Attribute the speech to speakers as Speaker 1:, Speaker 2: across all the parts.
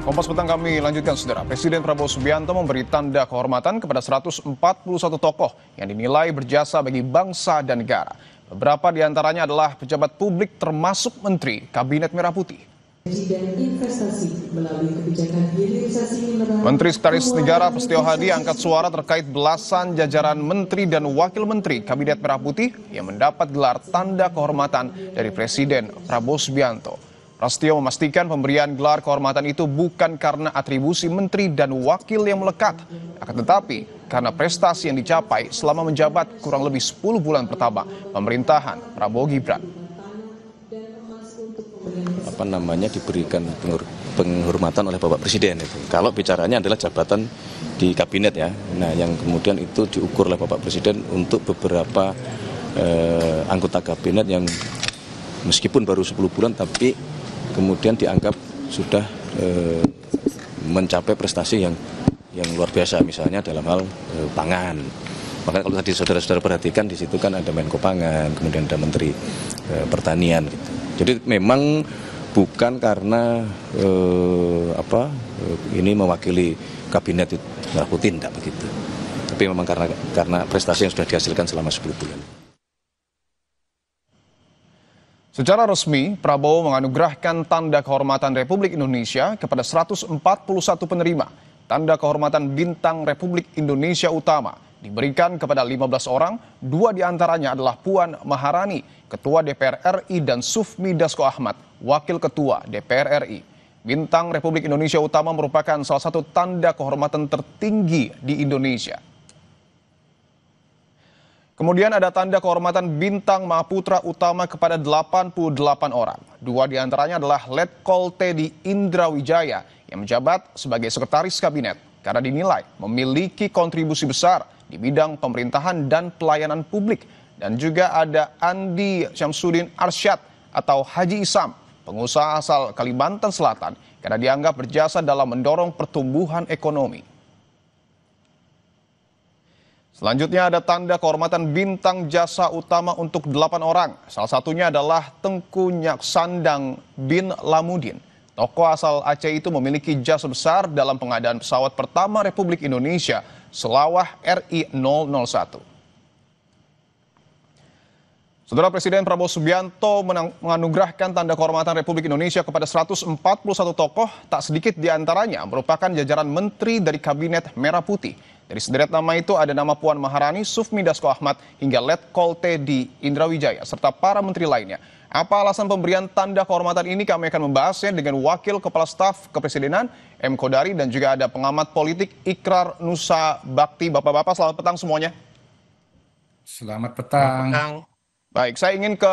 Speaker 1: Kompas Petang kami lanjutkan, saudara. Presiden Prabowo Subianto memberi tanda kehormatan kepada 141 tokoh yang dinilai berjasa bagi bangsa dan negara. Beberapa di antaranya adalah pejabat publik termasuk Menteri Kabinet Merah Putih. Menteri Sekretaris Negara Prasetyo Hadi angkat suara terkait belasan jajaran menteri dan wakil menteri Kabinet Merah Putih yang mendapat gelar tanda kehormatan dari Presiden Prabowo Subianto. Prasetyo memastikan pemberian gelar kehormatan itu bukan karena atribusi menteri dan wakil yang melekat, akan tetapi karena prestasi yang dicapai selama menjabat kurang lebih 10 bulan pertama pemerintahan Prabowo Gibran.
Speaker 2: Diberikan penghormatan oleh Bapak Presiden itu. Kalau bicaranya adalah jabatan di kabinet ya. Nah, yang kemudian itu diukur oleh Bapak Presiden untuk beberapa anggota kabinet yang meskipun baru 10 bulan tapi kemudian dianggap sudah mencapai prestasi yang luar biasa, misalnya dalam hal pangan. Makanya kalau tadi saudara-saudara perhatikan di situ kan ada Menko Pangan, kemudian ada Menteri Pertanian gitu. Jadi memang bukan karena ini mewakili kabinet Merah Putih, tidak begitu. Tapi memang karena prestasi yang sudah dihasilkan selama 10 bulan.
Speaker 1: Secara resmi, Prabowo menganugerahkan tanda kehormatan Republik Indonesia kepada 141 penerima. Tanda kehormatan Bintang Republik Indonesia Utama diberikan kepada 15 orang, 2 diantaranya adalah Puan Maharani, Ketua DPR RI, dan Sufmi Dasko Ahmad, Wakil Ketua DPR RI. Bintang Republik Indonesia Utama merupakan salah satu tanda kehormatan tertinggi di Indonesia. Kemudian ada tanda kehormatan Bintang Mahaputra Utama kepada 88 orang. 2 diantaranya adalah Letkol Teddy Indra Wijaya yang menjabat sebagai Sekretaris Kabinet karena dinilai memiliki kontribusi besar di bidang pemerintahan dan pelayanan publik. Dan juga ada Andi Syamsuddin Arsyad atau Haji Isam, pengusaha asal Kalimantan Selatan, karena dianggap berjasa dalam mendorong pertumbuhan ekonomi. Selanjutnya ada tanda kehormatan Bintang Jasa Utama untuk 8 orang. Salah satunya adalah Tengku Nyaksandang bin Lamudin. Tokoh asal Aceh itu memiliki jasa besar dalam pengadaan pesawat pertama Republik Indonesia, Selawah RI-001. Saudara, Presiden Prabowo Subianto menganugerahkan tanda kehormatan Republik Indonesia kepada 141 tokoh, tak sedikit diantaranya merupakan jajaran menteri dari Kabinet Merah Putih. Dari sederet nama itu ada nama Puan Maharani, Sufmi Dasko Ahmad, hingga Letkol Teddy Indra Wijaya, serta para menteri lainnya. Apa alasan pemberian tanda kehormatan ini? Kami akan membahasnya dengan Wakil Kepala Staf Kepresidenan, M. Kodari, dan juga ada pengamat politik Ikrar Nusa Bakti. Bapak-bapak, selamat petang semuanya.
Speaker 3: Selamat petang.
Speaker 1: Baik, saya ingin ke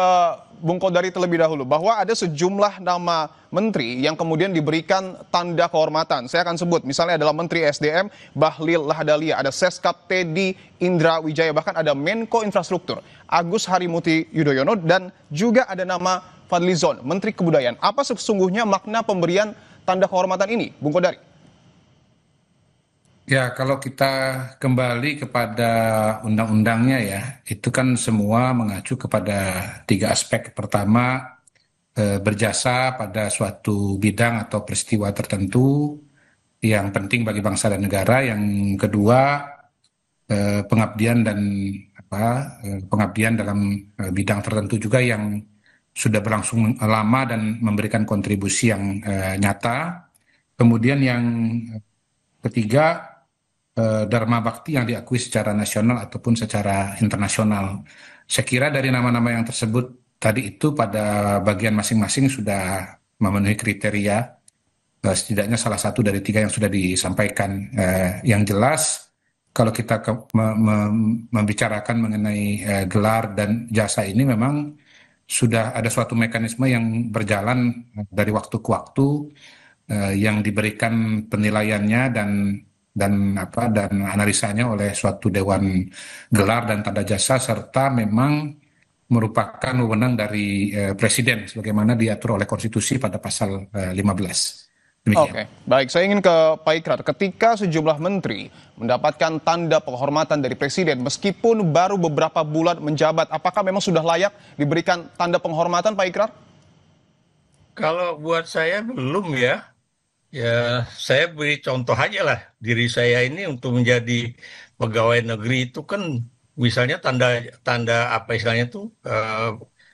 Speaker 1: Bung Kodari terlebih dahulu, bahwa ada sejumlah nama menteri yang kemudian diberikan tanda kehormatan. Saya akan sebut, misalnya adalah Menteri SDM Bahlil Lahadalia, ada Seskap Teddy Indra Wijaya, bahkan ada Menko Infrastruktur Agus Harimurti Yudhoyono, dan juga ada nama Fadlizon, Menteri Kebudayaan. Apa sesungguhnya makna pemberian tanda kehormatan ini, Bung Kodari?
Speaker 3: Ya, kalau kita kembali kepada undang-undangnya ya, itu kan semua mengacu kepada 3 aspek. Pertama, berjasa pada suatu bidang atau peristiwa tertentu yang penting bagi bangsa dan negara. Yang kedua, pengabdian dalam bidang tertentu juga yang sudah berlangsung lama dan memberikan kontribusi yang nyata. Kemudian yang ketiga, Dharma Bakti yang diakui secara nasional ataupun secara internasional. Saya kira dari nama-nama yang tersebut tadi itu pada bagian masing-masing sudah memenuhi kriteria, setidaknya salah satu dari 3 yang sudah disampaikan. Yang jelas, kalau kita membicarakan mengenai gelar dan jasa ini, memang sudah ada suatu mekanisme yang berjalan dari waktu ke waktu, yang diberikan penilaiannya dan analisanya oleh suatu dewan gelar dan tanda jasa, serta memang merupakan wewenang dari Presiden sebagaimana diatur oleh konstitusi pada pasal 15. Demikian.
Speaker 1: Oke, baik. Saya ingin ke Pak Ikrar. Ketika sejumlah menteri mendapatkan tanda penghormatan dari Presiden, meskipun baru beberapa bulan menjabat, apakah memang sudah layak diberikan tanda penghormatan, Pak Ikrar?
Speaker 4: Kalau buat saya belum ya. Ya, saya beri contoh aja lah. Diri saya ini untuk menjadi pegawai negeri itu kan misalnya tanda tanda apa istilahnya tuh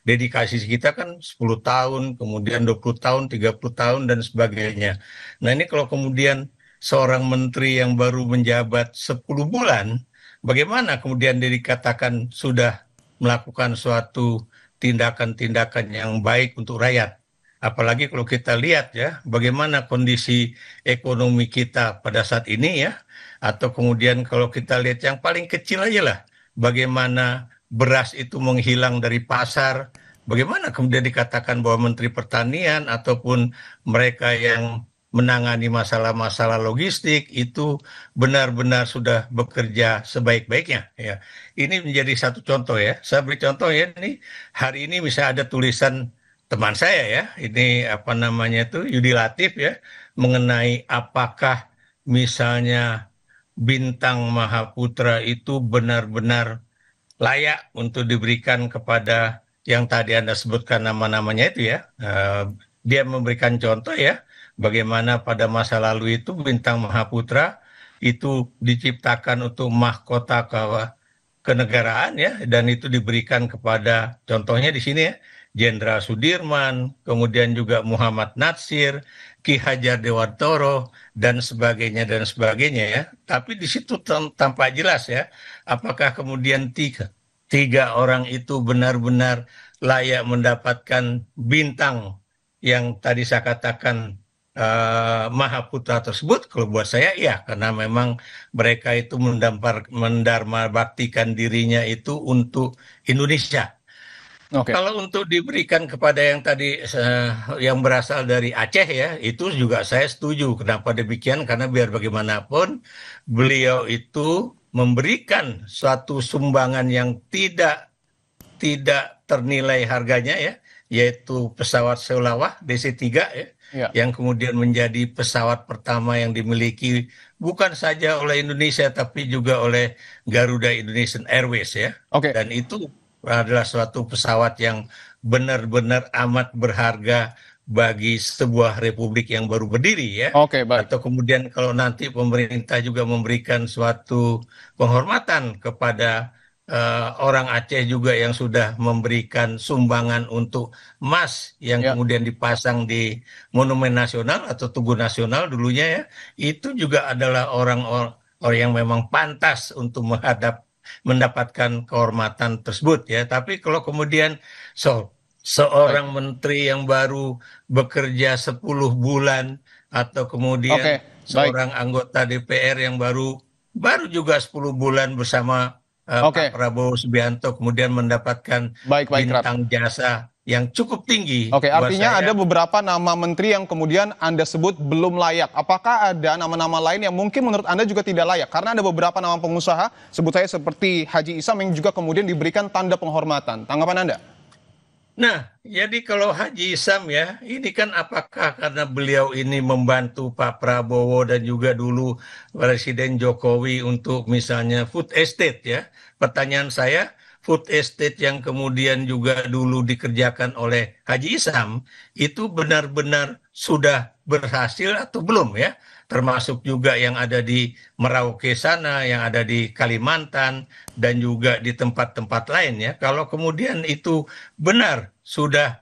Speaker 4: dedikasi kita kan 10 tahun, kemudian 20 tahun, 30 tahun dan sebagainya. Nah, ini kalau kemudian seorang menteri yang baru menjabat 10 bulan, bagaimana kemudian dia dikatakan sudah melakukan suatu tindakan-tindakan yang baik untuk rakyat? Apalagi kalau kita lihat ya, bagaimana kondisi ekonomi kita pada saat ini ya, atau kemudian kalau kita lihat yang paling kecil aja lah, bagaimana beras itu menghilang dari pasar, bagaimana kemudian dikatakan bahwa Menteri Pertanian ataupun mereka yang menangani masalah-masalah logistik itu benar-benar sudah bekerja sebaik-baiknya ya. Ini menjadi satu contoh ya. Saya beri contoh ya, ini hari ini bisa ada tulisan teman saya ya, ini apa namanya itu Yudi Latif ya, mengenai apakah misalnya bintang Mahaputra itu benar-benar layak untuk diberikan kepada yang tadi Anda sebutkan nama-namanya itu ya. Dia memberikan contoh ya, bagaimana pada masa lalu itu bintang Mahaputra itu diciptakan untuk mahkota kenegaraan ya, dan itu diberikan kepada contohnya di sini ya, Jenderal Sudirman, kemudian juga Muhammad Natsir, Ki Hajar Dewantoro dan sebagainya ya. Tapi di situ tampak jelas ya, apakah kemudian tiga orang itu benar-benar layak mendapatkan bintang yang tadi saya katakan Mahaputra tersebut. Kalau buat saya iya, karena memang mereka itu mendharma baktikan dirinya itu untuk Indonesia.
Speaker 1: Oke.
Speaker 4: Kalau untuk diberikan kepada yang tadi yang berasal dari Aceh ya, itu juga saya setuju. Kenapa demikian? Karena biar bagaimanapun beliau itu memberikan suatu sumbangan yang tidak tidak ternilai harganya ya, yaitu pesawat Seulawah DC-3 ya,
Speaker 1: Ya.
Speaker 4: yang kemudian menjadi pesawat pertama yang dimiliki bukan saja oleh Indonesia tapi juga oleh Garuda Indonesian Airways ya.
Speaker 1: Oke.
Speaker 4: Dan itu adalah suatu pesawat yang benar-benar amat berharga bagi sebuah republik yang baru berdiri ya.
Speaker 1: Oke, baik.
Speaker 4: Atau kemudian kalau nanti pemerintah juga memberikan suatu penghormatan kepada orang Aceh juga yang sudah memberikan sumbangan untuk emas yang
Speaker 1: Ya.
Speaker 4: kemudian dipasang di Monumen Nasional atau Tugu Nasional dulunya ya, itu juga adalah orang-orang yang memang pantas untuk mendapatkan kehormatan tersebut ya. Tapi kalau kemudian
Speaker 1: Baik.
Speaker 4: seorang menteri yang baru bekerja 10 bulan atau
Speaker 1: Oke,
Speaker 4: kemudian
Speaker 1: baik.
Speaker 4: seorang anggota DPR yang baru baru juga 10 bulan bersama Pak
Speaker 1: Oke.
Speaker 4: Prabowo Subianto kemudian mendapatkan
Speaker 1: Baik, baik, Rap.
Speaker 4: bintang jasa yang cukup tinggi
Speaker 1: Oke,
Speaker 4: buat
Speaker 1: artinya ada
Speaker 4: saya.
Speaker 1: beberapa nama menteri yang kemudian Anda sebut belum layak. Apakah ada nama-nama lain yang mungkin menurut Anda juga tidak layak? Karena ada beberapa nama pengusaha, sebut saya seperti Haji Isam yang juga kemudian diberikan tanda penghormatan. Tanggapan Anda?
Speaker 4: Nah, jadi kalau Haji Isam ya, ini kan apakah karena beliau ini membantu Pak Prabowo dan juga dulu Presiden Jokowi untuk misalnya food estate ya. Pertanyaan saya, food estate yang kemudian juga dulu dikerjakan oleh Haji Isam, itu benar-benar sudah berhasil atau belum ya? Termasuk juga yang ada di Merauke sana, yang ada di Kalimantan, dan juga di tempat-tempat lain ya. Kalau kemudian itu benar sudah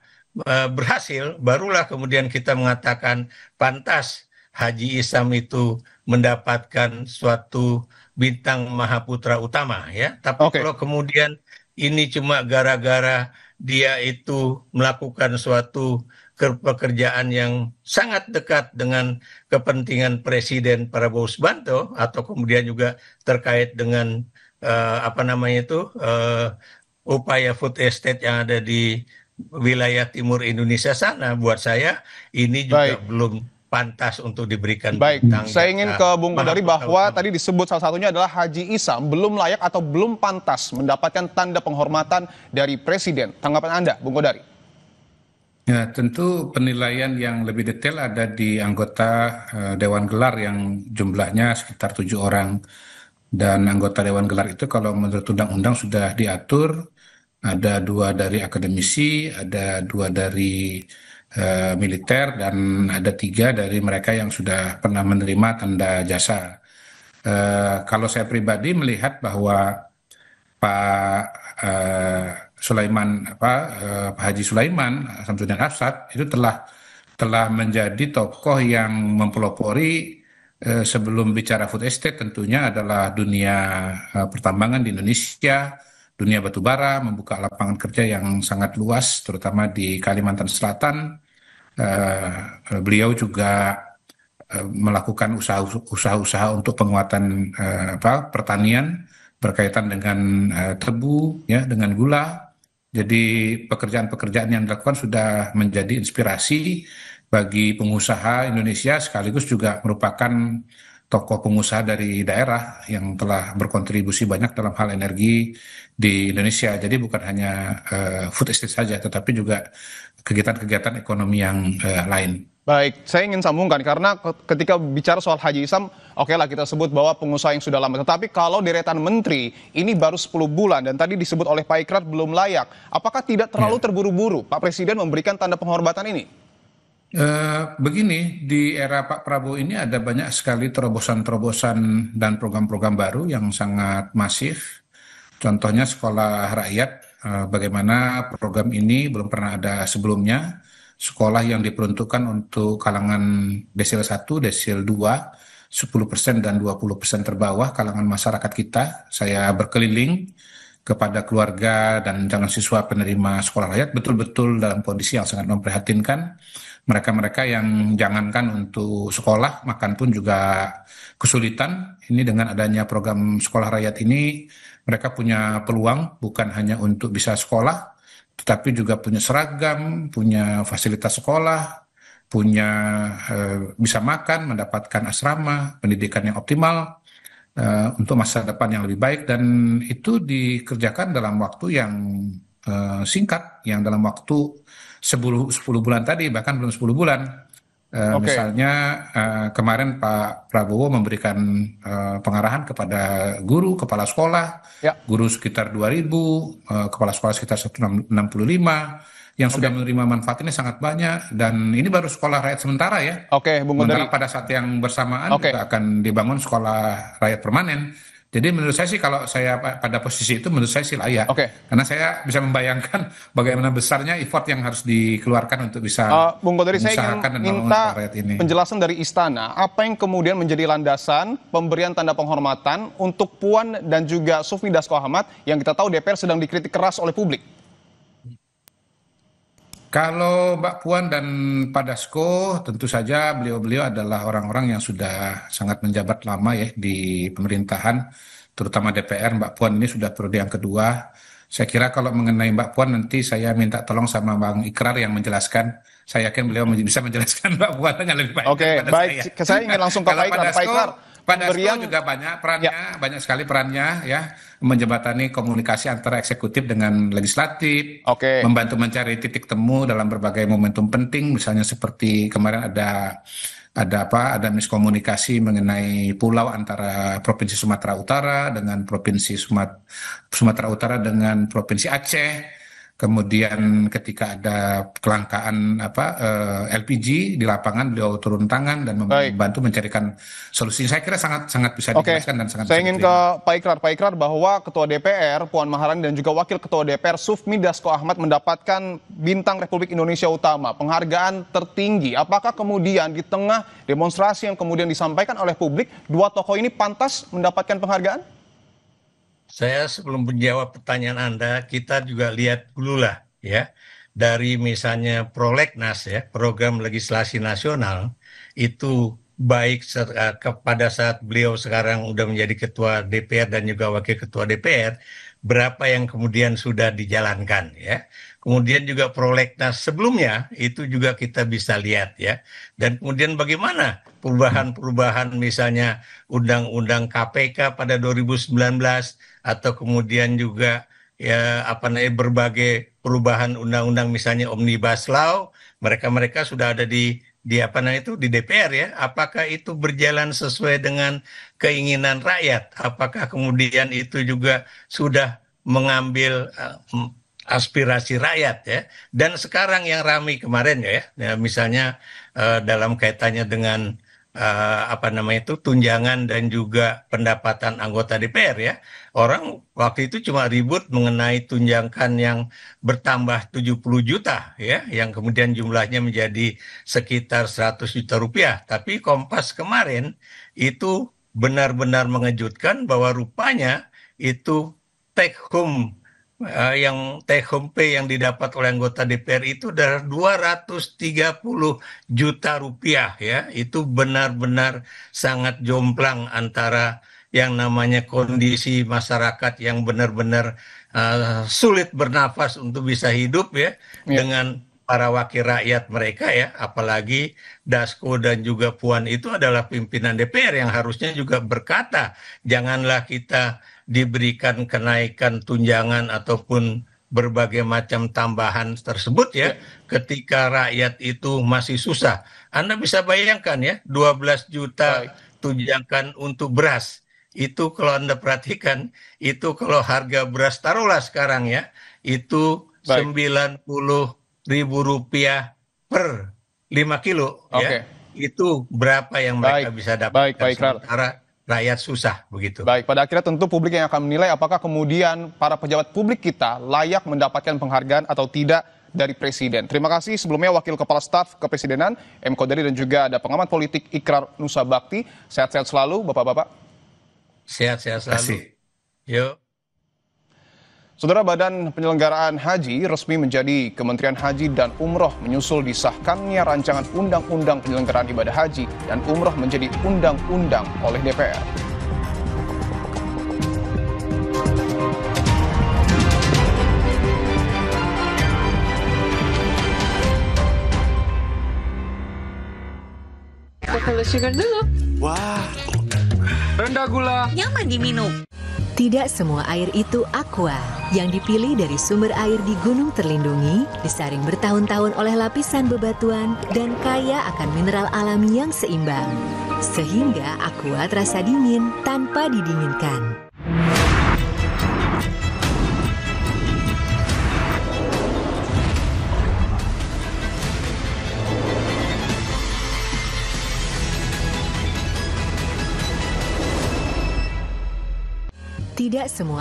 Speaker 4: berhasil, barulah kemudian kita mengatakan pantas Haji Isam itu mendapatkan suatu bintang Mahaputra utama ya. Tapi
Speaker 1: Oke.
Speaker 4: kalau kemudian ini cuma gara-gara dia itu melakukan suatu pekerjaan yang sangat dekat dengan kepentingan Presiden Prabowo Subianto atau kemudian juga terkait dengan apa namanya itu upaya food estate yang ada di wilayah timur Indonesia sana, buat saya ini juga
Speaker 1: Baik.
Speaker 4: belum pantas untuk diberikan
Speaker 1: Baik,
Speaker 4: bintang
Speaker 1: saya ingin
Speaker 4: jasa
Speaker 1: ke Bung Kodari
Speaker 4: Mahaputra
Speaker 1: bahwa
Speaker 4: utama.
Speaker 1: tadi disebut salah satunya adalah Haji Isam belum layak atau belum pantas mendapatkan tanda penghormatan dari Presiden. Tanggapan Anda, Bung Kodari?
Speaker 3: Ya, tentu penilaian yang lebih detail ada di anggota Dewan Gelar yang jumlahnya sekitar 7 orang. Dan anggota Dewan Gelar itu kalau menurut undang-undang sudah diatur, ada 2 dari akademisi, ada 2 dari militer, dan ada 3 dari mereka yang sudah pernah menerima tanda jasa. Kalau saya pribadi melihat bahwa Pak Sulaiman, Pak Haji Sulaiman Samsudin Hafsat itu telah menjadi tokoh yang mempelopori, sebelum bicara food estate tentunya adalah dunia pertambangan di Indonesia, dunia batubara, membuka lapangan kerja yang sangat luas terutama di Kalimantan Selatan. Beliau juga melakukan usaha-usaha untuk penguatan pertanian berkaitan dengan tebu, ya, dengan gula. Jadi pekerjaan-pekerjaan yang dilakukan sudah menjadi inspirasi bagi pengusaha Indonesia, sekaligus juga merupakan tokoh pengusaha dari daerah yang telah berkontribusi banyak dalam hal energi di Indonesia. Jadi bukan hanya food estate saja, tetapi juga kegiatan-kegiatan ekonomi yang lain.
Speaker 1: Baik, saya ingin sambungkan karena ketika bicara soal Haji Isam, oke lah kita sebut bahwa pengusaha yang sudah lama. Tetapi kalau deretan menteri ini baru 10 bulan dan tadi disebut oleh Pak Ikrar belum layak, apakah tidak terlalu terburu-buru Pak Presiden memberikan tanda penghormatan ini?
Speaker 3: Begini, di era Pak Prabowo ini ada banyak sekali terobosan-terobosan dan program-program baru yang sangat masif. Contohnya sekolah rakyat, bagaimana program ini belum pernah ada sebelumnya. Sekolah yang diperuntukkan untuk kalangan desil 1, desil 2, 10% dan 20% terbawah kalangan masyarakat kita. Saya berkeliling kepada keluarga dan calon siswa penerima sekolah rakyat betul-betul dalam kondisi yang sangat memprihatinkan. Mereka-mereka yang jangankan untuk sekolah, makan pun juga kesulitan. Ini dengan adanya program sekolah rakyat ini, mereka punya peluang bukan hanya untuk bisa sekolah, tetapi juga punya seragam, punya fasilitas sekolah, punya bisa makan, mendapatkan asrama, pendidikan yang optimal untuk masa depan yang lebih baik, dan itu dikerjakan dalam waktu yang singkat, yang dalam waktu 10 bulan tadi, bahkan belum 10 bulan.
Speaker 1: Oke.
Speaker 3: Misalnya kemarin Pak Prabowo memberikan pengarahan kepada guru, kepala sekolah,
Speaker 1: Ya.
Speaker 3: guru sekitar 2.000, kepala sekolah sekitar 165, yang sudah menerima manfaat ini sangat banyak, dan ini baru sekolah rakyat sementara ya.
Speaker 1: Oke, Bung Kodari.
Speaker 3: Sementara pada saat yang bersamaan
Speaker 1: Oke.
Speaker 3: juga akan dibangun sekolah rakyat permanen. Jadi menurut saya sih, kalau saya pada posisi itu, menurut saya sih layak.
Speaker 1: Oke.
Speaker 3: Karena saya bisa membayangkan bagaimana besarnya effort yang harus dikeluarkan untuk bisa
Speaker 1: Bung Kodari, saya ingin
Speaker 3: mengusahakan dan membangun
Speaker 1: minta
Speaker 3: sekolah rakyat ini.
Speaker 1: penjelasan dari Istana. Apa yang kemudian menjadi landasan pemberian tanda penghormatan untuk Puan dan juga Sufmi Dasko Ahmad yang kita tahu DPR sedang dikritik keras oleh publik?
Speaker 3: Kalau Mbak Puan dan Pak Dasko, tentu saja beliau-beliau adalah orang-orang yang sudah sangat menjabat lama ya di pemerintahan, terutama DPR. Mbak Puan ini sudah periode yang kedua. Saya kira kalau mengenai Mbak Puan, nanti saya minta tolong sama Bang Ikrar yang menjelaskan. Saya yakin beliau bisa menjelaskan Mbak Puan dengan lebih baik
Speaker 1: Oke,
Speaker 3: daripada
Speaker 1: baik. Saya ingin langsung ke
Speaker 3: Kalau
Speaker 1: Pak Ikrar. Pak Ikrar,
Speaker 3: Pak Dasko
Speaker 1: pemberian
Speaker 3: juga banyak perannya, banyak sekali perannya ya, menjembatani komunikasi antara eksekutif dengan legislatif,
Speaker 1: Oke.
Speaker 3: membantu mencari titik temu dalam berbagai momentum penting, misalnya seperti kemarin ada miskomunikasi mengenai pulau antara Provinsi Sumatera Utara dengan Provinsi Sumatera Utara dengan Provinsi Aceh. Kemudian ketika ada kelangkaan LPG di lapangan, beliau turun tangan dan
Speaker 1: Baik.
Speaker 3: membantu mencarikan solusi. Saya kira sangat bisa
Speaker 1: Oke,
Speaker 3: dijelaskan dan sangat
Speaker 1: saya
Speaker 3: bisa
Speaker 1: ingin ke
Speaker 3: diterima.
Speaker 1: Pak Ikrar. Pak Ikrar, bahwa Ketua DPR Puan Maharani dan juga Wakil Ketua DPR Sufmi Dasko Ahmad mendapatkan Bintang Republik Indonesia Utama, penghargaan tertinggi. Apakah kemudian di tengah demonstrasi yang kemudian disampaikan oleh publik, dua tokoh ini pantas mendapatkan penghargaan?
Speaker 4: Saya sebelum menjawab pertanyaan Anda, kita juga lihat dulu lah ya, dari misalnya Prolegnas ya, Program Legislasi Nasional, itu baik pada saat beliau sekarang udah menjadi Ketua DPR dan juga Wakil Ketua DPR, berapa yang kemudian sudah dijalankan ya. Kemudian juga Prolegnas sebelumnya itu juga kita bisa lihat ya. Dan kemudian bagaimana perubahan-perubahan misalnya Undang-Undang KPK pada 2019, atau kemudian juga ya berbagai perubahan undang-undang misalnya Omnibus Law, mereka sudah ada di DPR ya. Apakah itu berjalan sesuai dengan keinginan rakyat? Apakah kemudian itu juga sudah mengambil aspirasi rakyat ya. Dan sekarang yang ramai kemarin ya misalnya dalam kaitannya dengan apa namanya itu tunjangan dan juga pendapatan anggota DPR ya. Orang waktu itu cuma ribut mengenai tunjangan yang bertambah 70 juta ya, yang kemudian jumlahnya menjadi sekitar 100 juta rupiah. Tapi Kompas kemarin itu benar-benar mengejutkan bahwa rupanya itu take home yang take home pay yang didapat oleh anggota DPR itu adalah 230 juta rupiah ya. Itu benar-benar sangat jomplang antara yang namanya kondisi masyarakat yang benar-benar sulit bernafas untuk bisa hidup ya dengan para wakil rakyat mereka ya, apalagi Dasko dan juga Puan itu adalah pimpinan DPR yang harusnya juga berkata, janganlah kita diberikan kenaikan tunjangan ataupun berbagai macam tambahan tersebut ya, ketika rakyat itu masih susah. Anda bisa bayangkan ya, 12 juta tunjangan untuk beras. Itu kalau Anda perhatikan, itu kalau harga beras taruhlah sekarang ya, itu 90.000 rupiah per 5 kilo ya. Itu berapa yang mereka bisa dapatkan sementara rakyat susah begitu.
Speaker 1: Baik, pada akhirnya tentu publik yang akan menilai apakah kemudian para pejabat publik kita layak mendapatkan penghargaan atau tidak dari Presiden. Terima kasih sebelumnya Wakil Kepala Staf Kepresidenan M. Kodari dan juga ada pengamat politik Ikrar Nusa Bakti. Sehat-sehat selalu Bapak-Bapak.
Speaker 4: Sehat-sehat selalu. Yuk.
Speaker 1: Saudara, Badan Penyelenggaraan Haji resmi menjadi Kementerian Haji dan Umroh menyusul disahkannya rancangan Undang-Undang Penyelenggaraan Ibadah Haji dan Umroh menjadi undang-undang oleh DPR.
Speaker 5: Coca-Cola Sugar dulu.
Speaker 6: Wah,
Speaker 5: rendah gula.
Speaker 7: Nyaman diminum.
Speaker 8: Tidak semua air itu aqua. Yang dipilih dari sumber air di gunung terlindungi, disaring bertahun-tahun oleh lapisan bebatuan, dan kaya akan mineral alami yang seimbang. Sehingga aqua terasa dingin tanpa didinginkan. Tidak semua